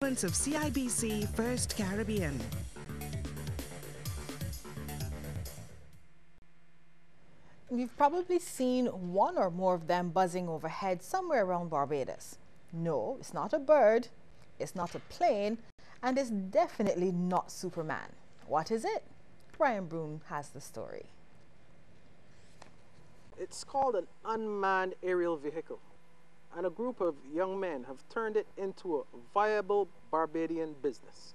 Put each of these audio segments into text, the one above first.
performance of CIBC First Caribbean. You've probably seen one or more of them buzzing overhead somewhere around Barbados. No, it's not a bird, it's not a plane, and it's definitely not Superman. What is it? Brian Broom has the story. It's called an unmanned aerial vehicle, and a group of young men have turned it into a viable Barbadian business.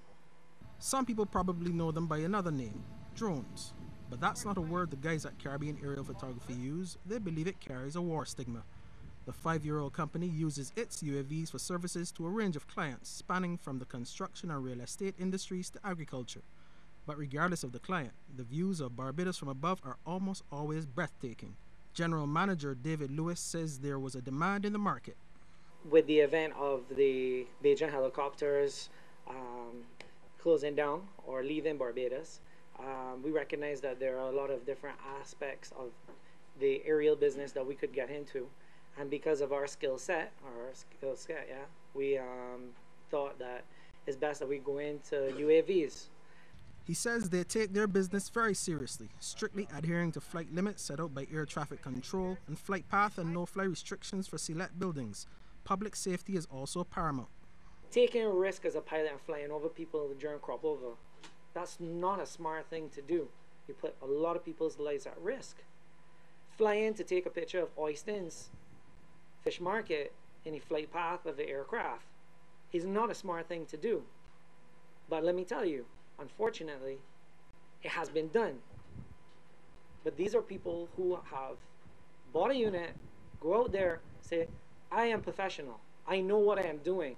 Some people probably know them by another name, drones. But that's not a word the guys at Caribbean Aerial Photography use. They believe it carries a war stigma. The 5-year-old company uses its UAVs for services to a range of clients, spanning from the construction and real estate industries to agriculture. But regardless of the client, the views of Barbados from above are almost always breathtaking. General Manager David Lewis says there was a demand in the market. With the event of the Beijing helicopters closing down or leaving Barbados, we recognize that there are a lot of different aspects of the aerial business that we could get into, and because of our skill set, we thought that it's best that we go into UAVs. He says they take their business very seriously, strictly adhering to flight limits set out by air traffic control and flight path and no-fly restrictions for select buildings. Public safety is also paramount. Taking a risk as a pilot and flying over people during crop over, that's not a smart thing to do. You put a lot of people's lives at risk. Flying to take a picture of oysters, fish market, in the flight path of the aircraft is not a smart thing to do. But let me tell you, unfortunately, it has been done. But these are people who have bought a unit, go out there, say, I am professional, I know what I am doing,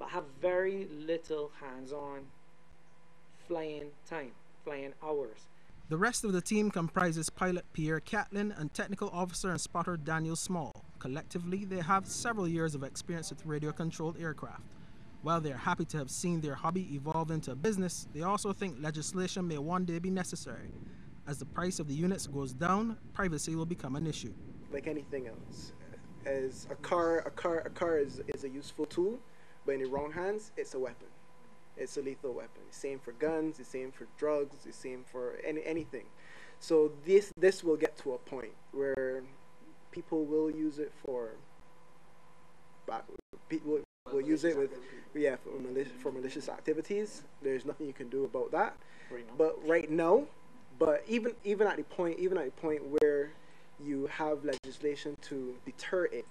but have very little hands-on flying time, flying hours. The rest of the team comprises pilot Pierre Catlin and technical officer and spotter Daniel Small. Collectively, they have several years of experience with radio-controlled aircraft. While they are happy to have seen their hobby evolve into a business, they also think legislation may one day be necessary. As the price of the units goes down, privacy will become an issue. Like anything else, as a car is a useful tool, but in the wrong hands, it's a weapon. It's a lethal weapon. It's same for guns, it's same for drugs, it's same for anything. So this will get to a point where people will use it for will use it for malicious activities. There's nothing you can do about that. Right now, even at the point where you have legislation to deter it,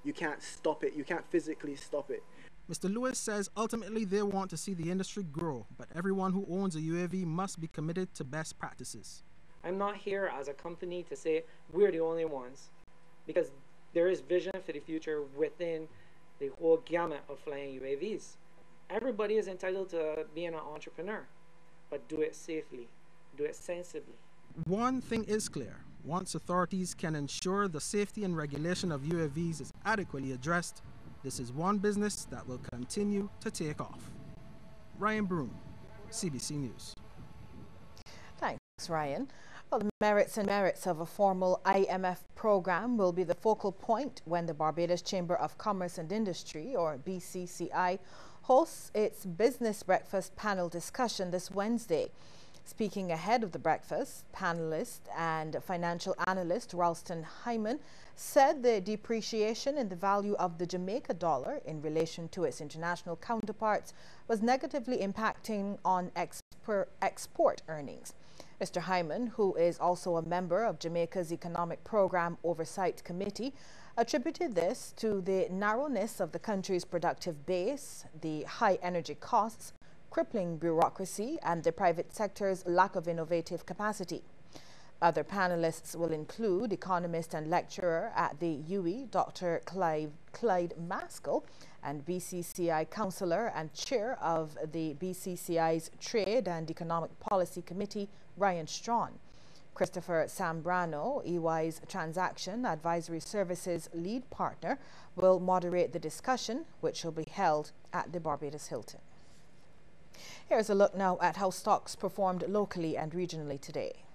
you can't stop it. You can't physically stop it. Mr. Lewis says ultimately they want to see the industry grow, but everyone who owns a UAV must be committed to best practices. I'm not here as a company to say we're the only ones, because there is vision for the future within the whole gamut of flying UAVs. Everybody is entitled to being an entrepreneur, but do it safely, do it sensibly. One thing is clear. Once authorities can ensure the safety and regulation of UAVs is adequately addressed, this is one business that will continue to take off. Ryan Broom, CBC News. Thanks, Ryan. Well, the merits of a formal IMF program will be the focal point when the Barbados Chamber of Commerce and Industry, or BCCI, hosts its business breakfast panel discussion this Wednesday. Speaking ahead of the breakfast, panelist and financial analyst Ralston Hyman said the depreciation in the value of the Jamaica dollar in relation to its international counterparts was negatively impacting on export earnings. Mr. Hyman, who is also a member of Jamaica's Economic Program Oversight Committee, attributed this to the narrowness of the country's productive base, the high energy costs, crippling bureaucracy, and the private sector's lack of innovative capacity. Other panelists will include economist and lecturer at the UWI, Dr. Clyde Maskell, and BCCI councillor and chair of the BCCI's Trade and Economic Policy Committee, Ryan Strawn. Christopher Sambrano, EY's Transaction Advisory Services lead partner, will moderate the discussion, which will be held at the Barbados Hilton. Here's a look now at how stocks performed locally and regionally today.